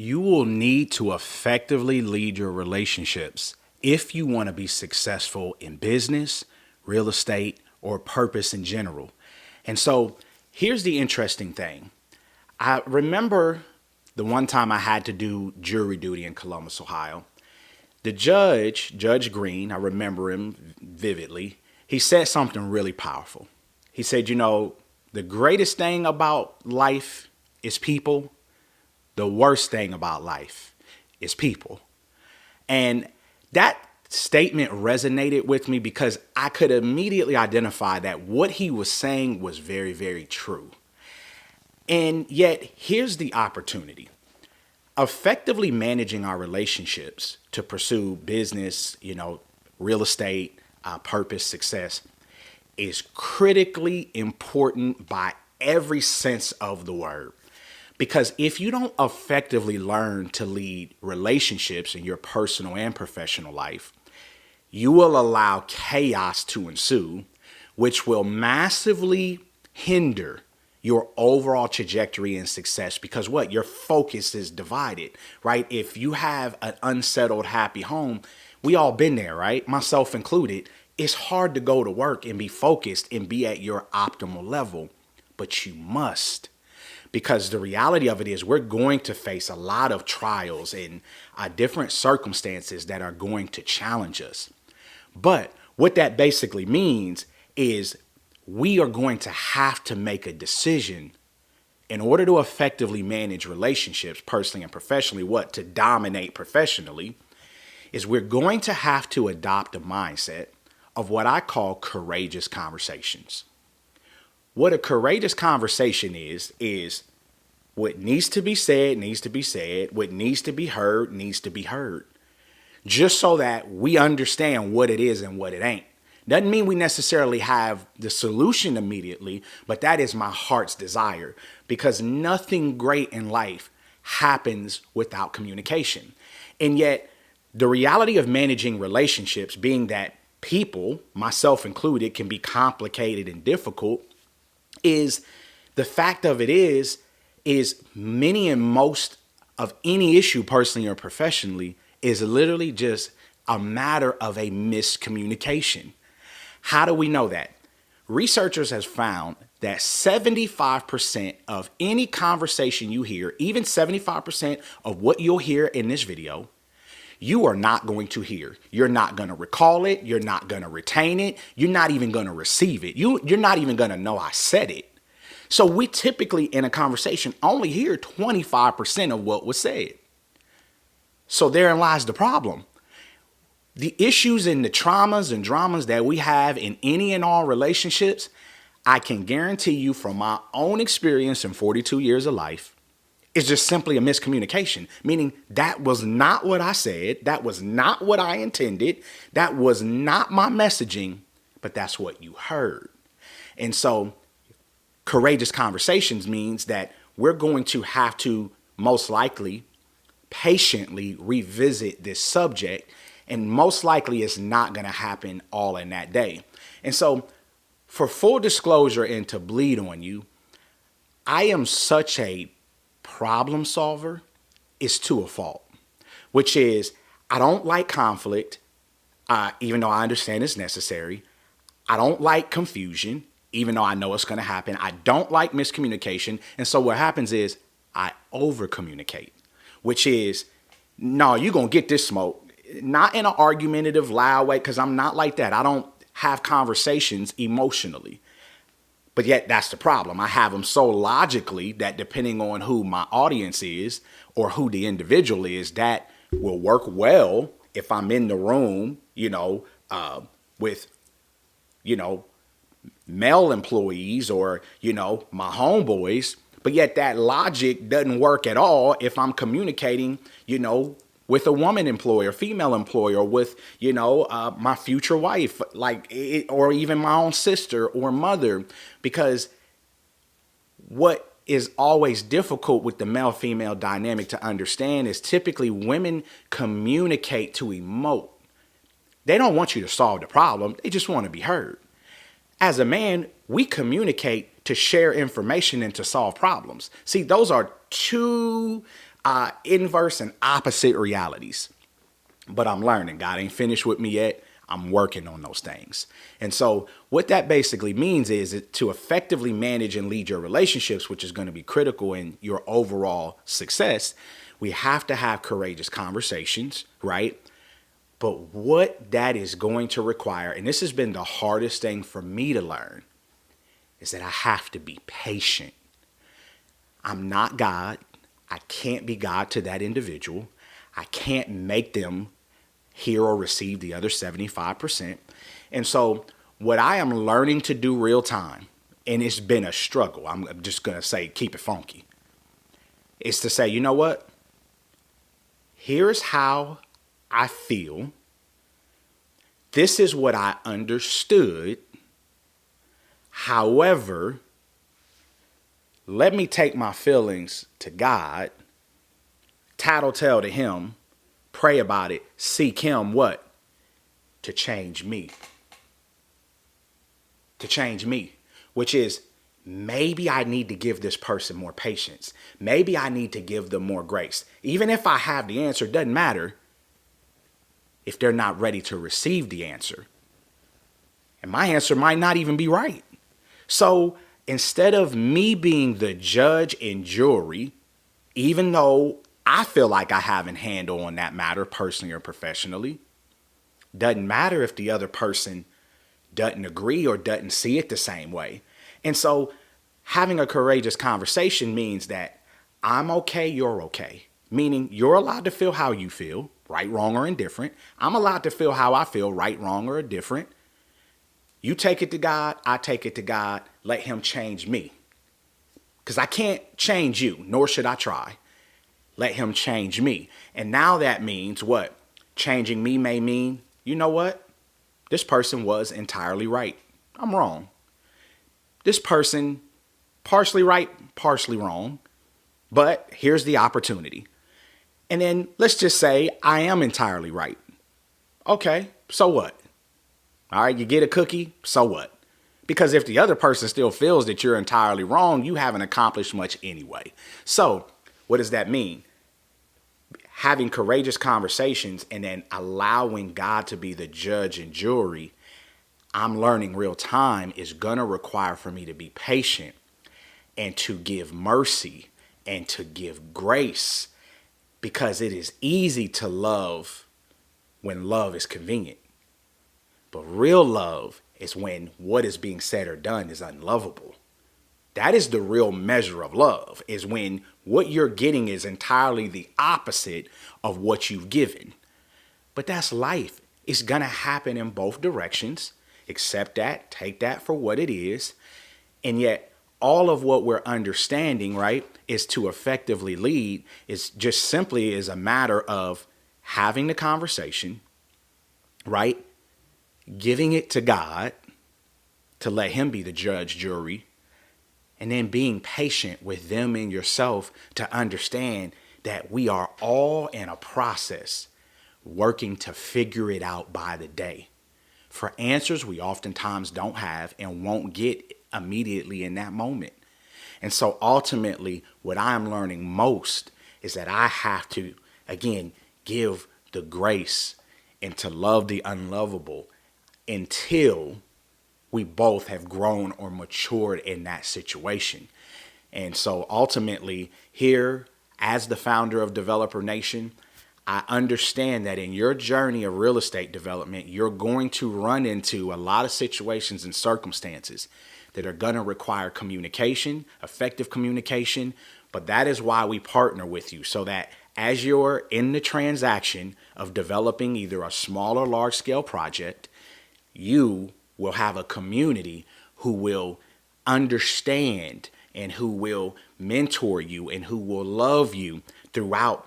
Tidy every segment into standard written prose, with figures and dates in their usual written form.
You will need to effectively lead your relationships if you want to be successful in business, real estate, or purpose in general. And so here's the interesting thing. I remember the one time I had to do jury duty in Columbus, Ohio. The judge, Judge Green, I remember him vividly, he said something really powerful. He said, the greatest thing about life is people. The worst thing about life is people. And that statement resonated with me because I could immediately identify that what he was saying was very, very true. And yet, here's the opportunity. Effectively managing our relationships to pursue business, real estate, purpose, success is critically important by every sense of the word. Because if you don't effectively learn to lead relationships in your personal and professional life, you will allow chaos to ensue, which will massively hinder your overall trajectory and success. Because what? Your focus is divided, right? If you have an unsettled, happy home, we all been there, right? Myself included. It's hard to go to work and be focused and be at your optimal level, but you must. Because the reality of it is we're going to face a lot of trials and different circumstances that are going to challenge us. But what that basically means is we are going to have to make a decision in order to effectively manage relationships personally and professionally. What to dominate professionally is we're going to have to adopt a mindset of what I call courageous conversations. What a courageous conversation is what needs to be said, needs to be said. What needs to be heard, needs to be heard. Just so that we understand what it is and what it ain't. Doesn't mean we necessarily have the solution immediately, but that is my heart's desire. Because nothing great in life happens without communication. And yet, the reality of managing relationships being that people, myself included, can be complicated and difficult, is the fact of it is many and most of any issue personally or professionally is literally just a matter of a miscommunication. How do we know that? Researchers have found that 75% of any conversation you hear, even 75% of what you'll hear in this video, you are not going to hear. You're not going to recall it. You're not going to retain it. You're not even going to receive it. You're not even going to know I said it. So we typically in a conversation only hear 25% of what was said. So therein lies the problem. The issues and the traumas and dramas that we have in any and all relationships, I can guarantee you from my own experience in 42 years of life, is just simply a miscommunication, meaning that was not what I said. That was not what I intended. That was not my messaging, but that's what you heard. And so courageous conversations means that we're going to have to most likely patiently revisit this subject, and most likely it's not going to happen all in that day. And so for full disclosure and to bleed on you, I am such a problem solver is to a fault, which is I don't like conflict, even though I understand it's necessary. I don't like confusion, even though I know it's going to happen. I don't like miscommunication. And so what happens is I over communicate, which is, no, you're going to get this smoke. Not in an argumentative, loud way, because I'm not like that. I don't have conversations emotionally. But yet that's the problem. I have them so logically that depending on who my audience is or who the individual is, that will work well if I'm in the room, with, male employees or, my homeboys. But yet that logic doesn't work at all if I'm communicating, with a woman employer, female employer, with, my future wife, or even my own sister or mother. Because what is always difficult with the male-female dynamic to understand is typically women communicate to emote. They don't want you to solve the problem. They just want to be heard. As a man, we communicate to share information and to solve problems. See, those are two inverse and opposite realities. But I'm learning. God ain't finished with me yet. I'm working on those things. And so what that basically means is to effectively manage and lead your relationships, which is going to be critical in your overall success, we have to have courageous conversations, right? But what that is going to require, and this has been the hardest thing for me to learn, is that I have to be patient. I'm not God. I can't be God to that individual. I can't make them hear or receive the other 75%. And so what I am learning to do real time, and it's been a struggle, I'm just going to say keep it funky, is to say, you know what? Here's how I feel. This is what I understood. However, let me take my feelings to God, tattletale to him, pray about it, seek him what? To change me. To change me, which is maybe I need to give this person more patience. Maybe I need to give them more grace. Even if I have the answer, it doesn't matter if they're not ready to receive the answer. And my answer might not even be right. So instead of me being the judge and jury, even though I feel like I have a handle on that matter personally or professionally, doesn't matter if the other person doesn't agree or doesn't see it the same way. And so having a courageous conversation means that I'm okay, you're okay. Meaning you're allowed to feel how you feel, right, wrong, or indifferent. I'm allowed to feel how I feel, right, wrong, or indifferent. You take it to God, I take it to God, let him change me. Because I can't change you, nor should I try. Let him change me. And now that means what? Changing me may mean, you know what? This person was entirely right. I'm wrong. This person, partially right, partially wrong. But here's the opportunity. And then let's just say I am entirely right. Okay, so what? All right, you get a cookie, so what? Because if the other person still feels that you're entirely wrong, you haven't accomplished much anyway. So what does that mean? Having courageous conversations and then allowing God to be the judge and jury, I'm learning real time, is going to require for me to be patient and to give mercy and to give grace, because it is easy to love when love is convenient. But real love is when what is being said or done is unlovable. That is the real measure of love, is when what you're getting is entirely the opposite of what you've given. But that's life. It's going to happen in both directions. Accept that, take that for what it is. And yet all of what we're understanding, right, is to effectively lead is just simply is a matter of having the conversation, right? Giving it to God to let him be the judge, jury, and then being patient with them and yourself to understand that we are all in a process working to figure it out by the day for answers we oftentimes don't have and won't get immediately in that moment. And so ultimately, what I'm learning most is that I have to, again, give the grace and to love the unlovable until we both have grown or matured in that situation. And so ultimately here, as the founder of Developer Nation, I understand that in your journey of real estate development, you're going to run into a lot of situations and circumstances that are going to require communication, effective communication. But that is why we partner with you, so that as you're in the transaction of developing either a small or large scale project, you will have a community who will understand and who will mentor you and who will love you throughout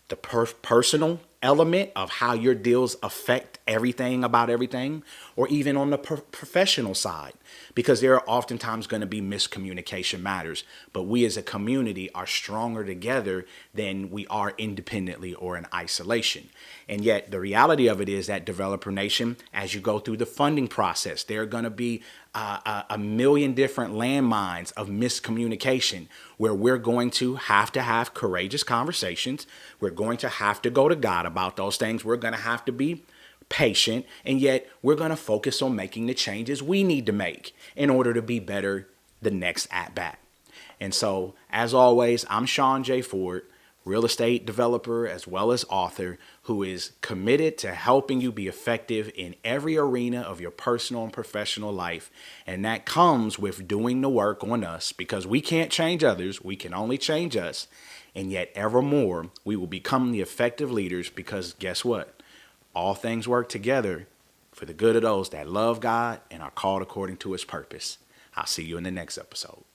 the personal element of how your deals affect everything about everything, or even on the professional side, because there are oftentimes going to be miscommunication matters. But we as a community are stronger together than we are independently or in isolation. And yet the reality of it is that Developer Nation, as you go through the funding process, there are going to be a million different landmines of miscommunication where we're going to have courageous conversations. We're going to have to go to God about those things. We're going to have to be patient, and yet we're going to focus on making the changes we need to make in order to be better the next at bat. And so, as always, I'm Shaun J. Ford, real estate developer as well as author, who is committed to helping you be effective in every arena of your personal and professional life. And that comes with doing the work on us, because we can't change others. We can only change us. And yet evermore, we will become the effective leaders, because guess what? All things work together for the good of those that love God and are called according to his purpose. I'll see you in the next episode.